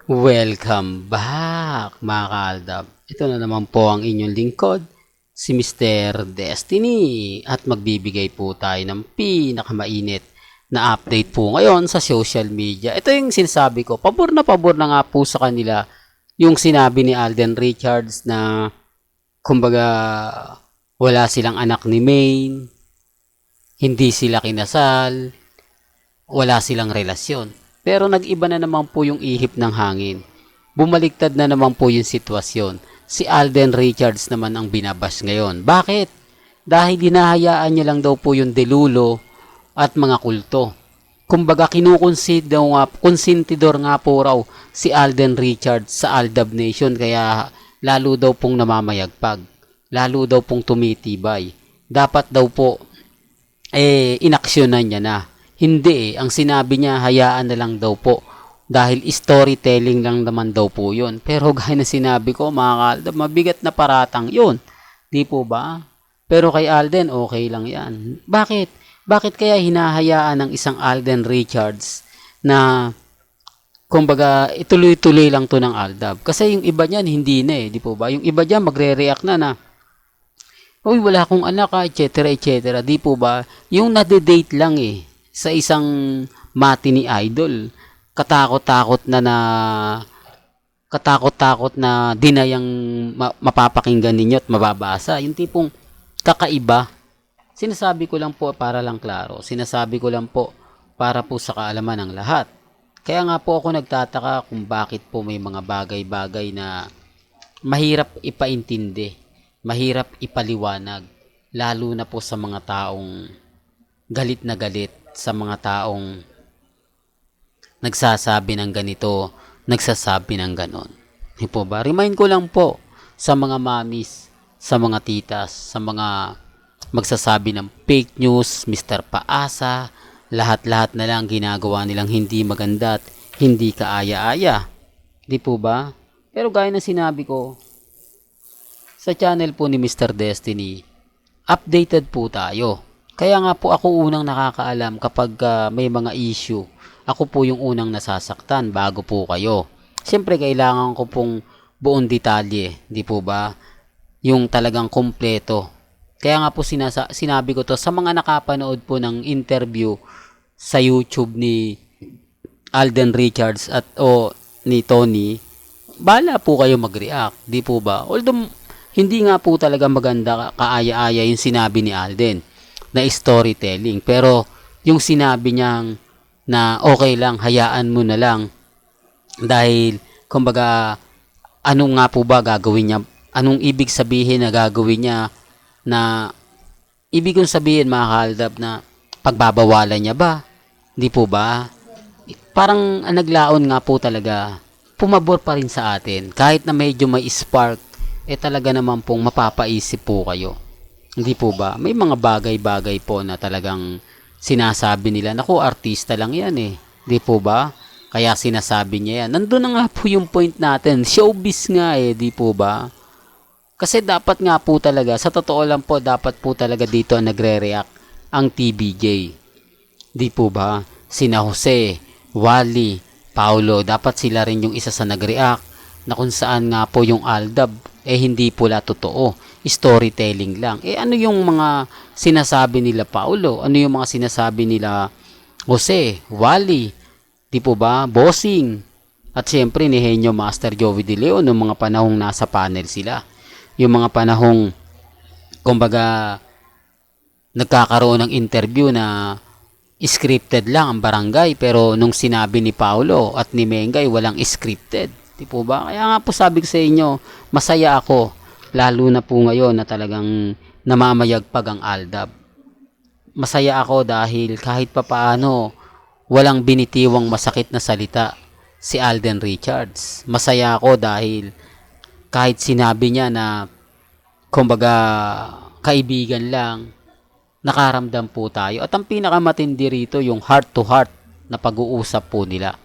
Welcome back mga kaaldab. Ito na naman po ang inyong lingkod, si Mr. Destiny at magbibigay po tayo ng pinakamainit na update po ngayon sa social media. Ito yung sinasabi ko, pabor na nga po sa kanila yung sinabi ni Alden Richards na kumbaga wala silang anak ni Maine, hindi sila kinasal, wala silang relasyon. Pero nag-iba na naman po yung ihip ng hangin. Bumaliktad na naman po yung sitwasyon. Si Alden Richards naman ang binabas ngayon. Bakit? Dahil hinahayaan niya lang daw po yung delulo at mga kulto. Kumbaga konsentidor nga po raw si Alden Richards sa Aldab Nation, kaya lalo daw pong namamayagpag. Lalo daw pong tumitibay. Dapat daw po inaksyonan niya na. Hindi ang sinabi niya, hayaan na lang daw po. Dahil storytelling lang naman daw po yun. Pero gaya na sinabi ko, mga kaaldab, mabigat na paratang yun. Di po ba? Pero kay Alden, okay lang yan. Bakit? Bakit kaya hinahayaan ng isang Alden Richards na, kumbaga, ituloy-tuloy lang to ng Aldab? Kasi yung iba niyan, hindi na di po ba? Yung iba diyan magre-react na, uy, wala akong anak etc. etc. Di po ba? Yung nade-date lang sa isang mati ni Idol, katakot-takot na dinayang mapapakinggan ninyo at mababasa. Yung tipong kakaiba. Sinasabi ko lang po para lang klaro. Sinasabi ko lang po para po sa kaalaman ng lahat. Kaya nga po ako nagtataka kung bakit po may mga bagay-bagay na mahirap ipaintindi, mahirap ipaliwanag, lalo na po sa mga taong galit na galit, sa mga taong nagsasabi ng ganito, nagsasabi ng ganon. Hindi po ba? Remind ko lang po sa mga mamis, sa mga titas, sa mga magsasabi ng fake news, Mr. Paasa, lahat-lahat na lang ginagawa nilang hindi maganda at hindi kaaya-aya. Di po ba? Pero gaya na sinabi ko, sa channel po ni Mr. Destiny, updated po tayo. Kaya nga po ako unang nakakaalam kapag may mga issue. Ako po yung unang nasasaktan bago po kayo. Siyempre kailangan ko pong buong detalye, di po ba? Yung talagang kompleto. Kaya nga po sinabi ko to sa mga nakapanood po ng interview sa YouTube ni Alden Richards at ni Tony. Bala po kayo mag-react, di po ba? Although hindi nga po talaga maganda, kaaya-aya yung sinabi ni Alden na storytelling. Pero yung sinabi niyang na okay lang, hayaan mo na lang. Dahil, kumbaga, anong nga po ba gagawin niya? Anong ibig sabihin na gagawin niya na, ibig kong sabihin mga kaaldab na pagbabawalan niya ba? Hindi po ba? Parang naglaon nga po talaga, pumabor pa rin sa atin. Kahit na medyo may spark, talaga naman pong mapapaisip po kayo. Hindi po ba? May mga bagay-bagay po na talagang sinasabi nila, naku, artista lang yan Hindi po ba? Kaya sinasabi niya yan. Nandun na nga po yung point natin. Showbiz nga di po ba? Kasi dapat nga po talaga, sa totoo lang po, dapat po talaga dito nagre-react ang TBJ. Di po ba? Sina Jose, Wally, Paulo, dapat sila rin yung isa sa nag-react na kung saan nga po yung Aldab, hindi pula totoo. Storytelling lang. Ano yung mga sinasabi nila Paulo? Ano yung mga sinasabi nila Jose, Wally, di po ba? Bossing. At siyempre ni Henyo Master Joey De Leon noong mga panahong nasa panel sila. Yung mga panahong kumbaga nagkakaroon ng interview na scripted lang ang barangay, pero nung sinabi ni Paulo at ni Mengay walang scripted. Di po ba? Kaya nga po sabi ko sa inyo, masaya ako lalo na po ngayon na talagang namamayagpag ang Aldab. Masaya ako dahil kahit papaano walang binitiwang masakit na salita si Alden Richards. Masaya ako dahil kahit sinabi niya na kumbaga kaibigan lang, nakaramdam po tayo. At ang pinakamatindi rito yung heart to heart na pag-uusap po nila.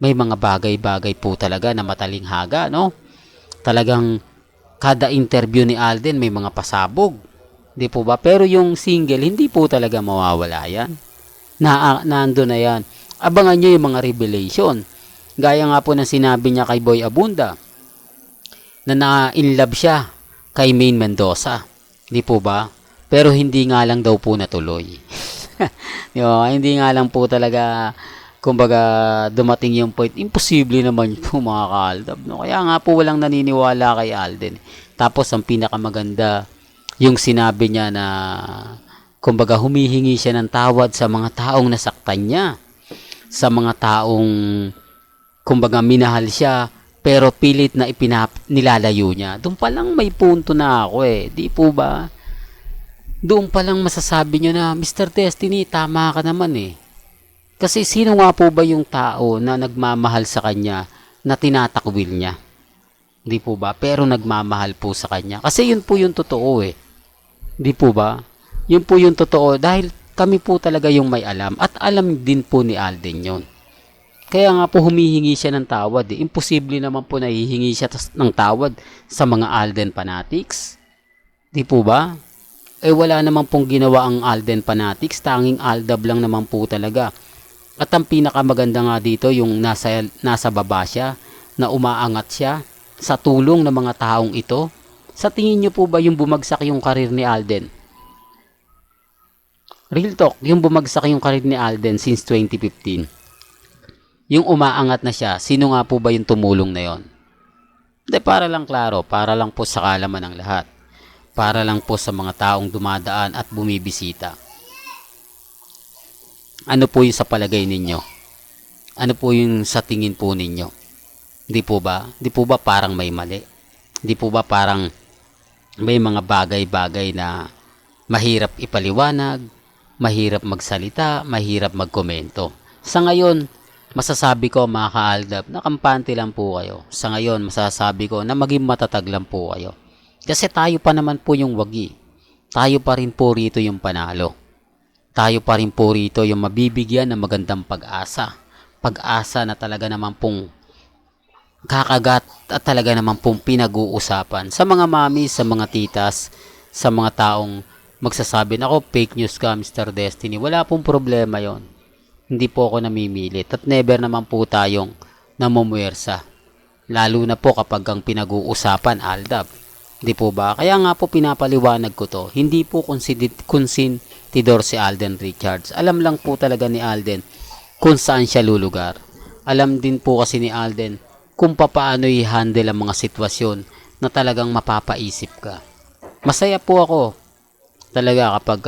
May mga bagay-bagay po talaga na matalinghaga, no? Talagang kada interview ni Alden may mga pasabog. Di po ba? Pero yung single, hindi po talaga mawawala yan. Nando na yan. Abangan nyo yung mga revelation. Gaya nga po ng sinabi niya kay Boy Abunda na na-inlove siya kay Maine Mendoza. Di po ba? Pero hindi nga lang daw po natuloy. Di ba? Hindi nga lang po talaga, kumbaga, dumating yung point. Imposible naman po mga ka-Aldab. No? Kaya nga po walang naniniwala kay Alden. Tapos ang pinakamaganda, yung sinabi niya na, kumbaga, humihingi siya ng tawad sa mga taong nasaktan niya. Sa mga taong, kumbaga, minahal siya, pero pilit na nilalayo niya. Doon pa lang may punto na ako eh. Di po ba? Doon pa lang masasabi niyo na, Mr. Destiny, tama ka naman eh. Kasi sino nga po ba yung tao na nagmamahal sa kanya na tinatakwil niya? Di po ba? Pero nagmamahal po sa kanya. Kasi yun po yung totoo eh. Di po ba? Yun po yung totoo dahil kami po talaga yung may alam. At alam din po ni Alden yun. Kaya nga po humihingi siya ng tawad. Eh. Imposible naman po na hihingi siya ng tawad sa mga Alden fanatics. Di po ba? Eh wala naman pong ginawa ang Alden fanatics. Tanging Aldab lang naman po talaga. At ang pinakamaganda nga dito yung nasa baba siya na umaangat siya sa tulong ng mga taong ito. Sa tingin niyo po ba yung bumagsak yung karir ni Alden? Real talk, yung bumagsak yung karir ni Alden since 2015. Yung umaangat na siya, sino nga po ba yung tumulong na yon? Hindi, para lang klaro, para lang po sa kalaman ng lahat. Para lang po sa mga taong dumadaan at bumibisita. Ano po yung sa palagay ninyo? Ano po yung sa tingin po ninyo? Di po ba? Di po ba parang may mali? Di po ba parang may mga bagay-bagay na mahirap ipaliwanag, mahirap magsalita, mahirap magkomento? Sa ngayon, masasabi ko mga ka-Aldab na kampante lang po kayo. Sa ngayon, masasabi ko na maging matatag lang po kayo. Kasi tayo pa naman po yung wagi. Tayo pa rin po rito yung panalo. Tayo pa rin po rito yung mabibigyan ng magandang pag-asa. Pag-asa na talaga naman pong kakagat at talaga naman pong pinag-uusapan. Sa mga mami, sa mga titas, sa mga taong magsasabi na ako, fake news ka Mr. Destiny. Wala pong problema yon. Hindi po ako namimilit at never naman po tayong namumuwersa. Lalo na po kapag ang pinag-uusapan, Aldab. Hindi po ba? Kaya nga po pinapaliwanag ko to. Hindi po konsentidor si Alden Richards. Alam lang po talaga ni Alden kung saan siya lulugar. Alam din po kasi ni Alden kung paano i-handle ang mga sitwasyon na talagang mapapaisip ka. Masaya po ako talaga kapag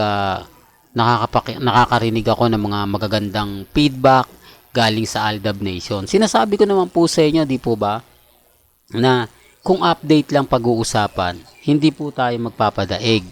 nakakarinig ako ng mga magagandang feedback galing sa Aldab Nation. Sinasabi ko naman po sa inyo, di po ba, na kung update lang pag-uusapan, hindi po tayo magpapadaig.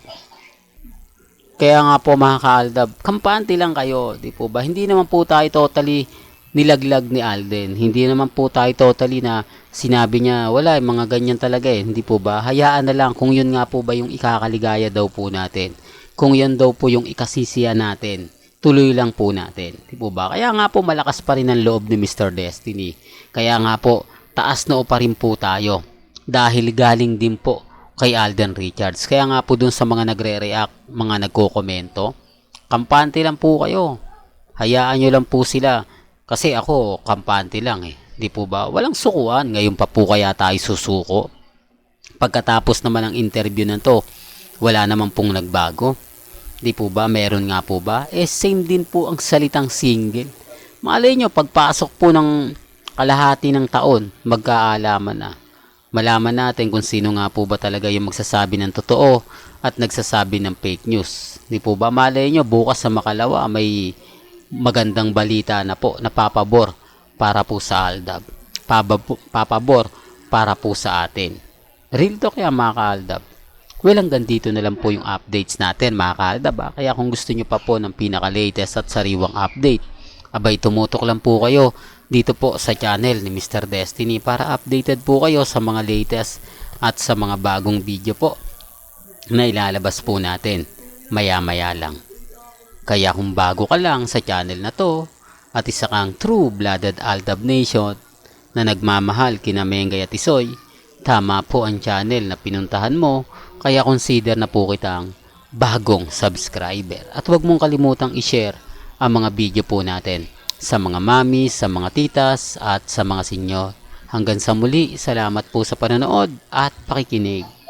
Kaya nga po mga ka-Aldab, kampante lang kayo, di po ba? Hindi naman po tayo totally nilaglag ni Alden. Hindi naman po tayo totally na sinabi niya, wala, mga ganyan talaga eh. Hindi po ba? Hayaan na lang kung yun nga po ba yung ikakaligaya daw po natin. Kung yan daw po yung ikasisiya natin, tuloy lang po natin. Di po ba? Kaya nga po malakas pa rin ang loob ni Mr. Destiny. Kaya nga po, taas noo pa rin po tayo. Dahil galing din po kay Alden Richards. Kaya nga po dun sa mga nagre-react, mga nagko-komento, kampante lang po kayo. Hayaan nyo lang po sila. Kasi ako, kampante lang eh. Di po ba? Walang sukuan. Ngayon pa po kaya tayo susuko. Pagkatapos naman ng interview na to, wala naman pong nagbago. Di po ba? Meron nga po ba? Eh, same din po ang salitang single. Malay nyo, pagpasok po ng kalahati ng taon, magkaalaman na. Malaman natin kung sino nga po ba talaga yung magsasabi ng totoo at nagsasabi ng fake news. Di po ba? Malay nyo, bukas sa Makalawa, may magandang balita na po, napapabor para po sa Aldab. Papabor para po sa atin. Real talk yan mga ka-Aldab. Well, hanggang dito na lang po yung updates natin mga ka-Aldab. Kaya kung gusto nyo pa po ng pinaka-latest at sariwang update, abay tumutok lang po kayo dito po sa channel ni Mr. Destiny para updated po kayo sa mga latest at sa mga bagong video po na ilalabas po natin maya-maya lang. Kaya kung bago ka lang sa channel na to at isa kang true-blooded Aldab Nation na nagmamahal kina Mengay at Isoy, tama po ang channel na pinuntahan mo. Kaya consider na po kitang bagong subscriber. At huwag mong kalimutang i-share ang mga video po natin sa mga mami, sa mga titas, at sa mga senyor. Hanggang sa muli, salamat po sa panonood at pakikinig.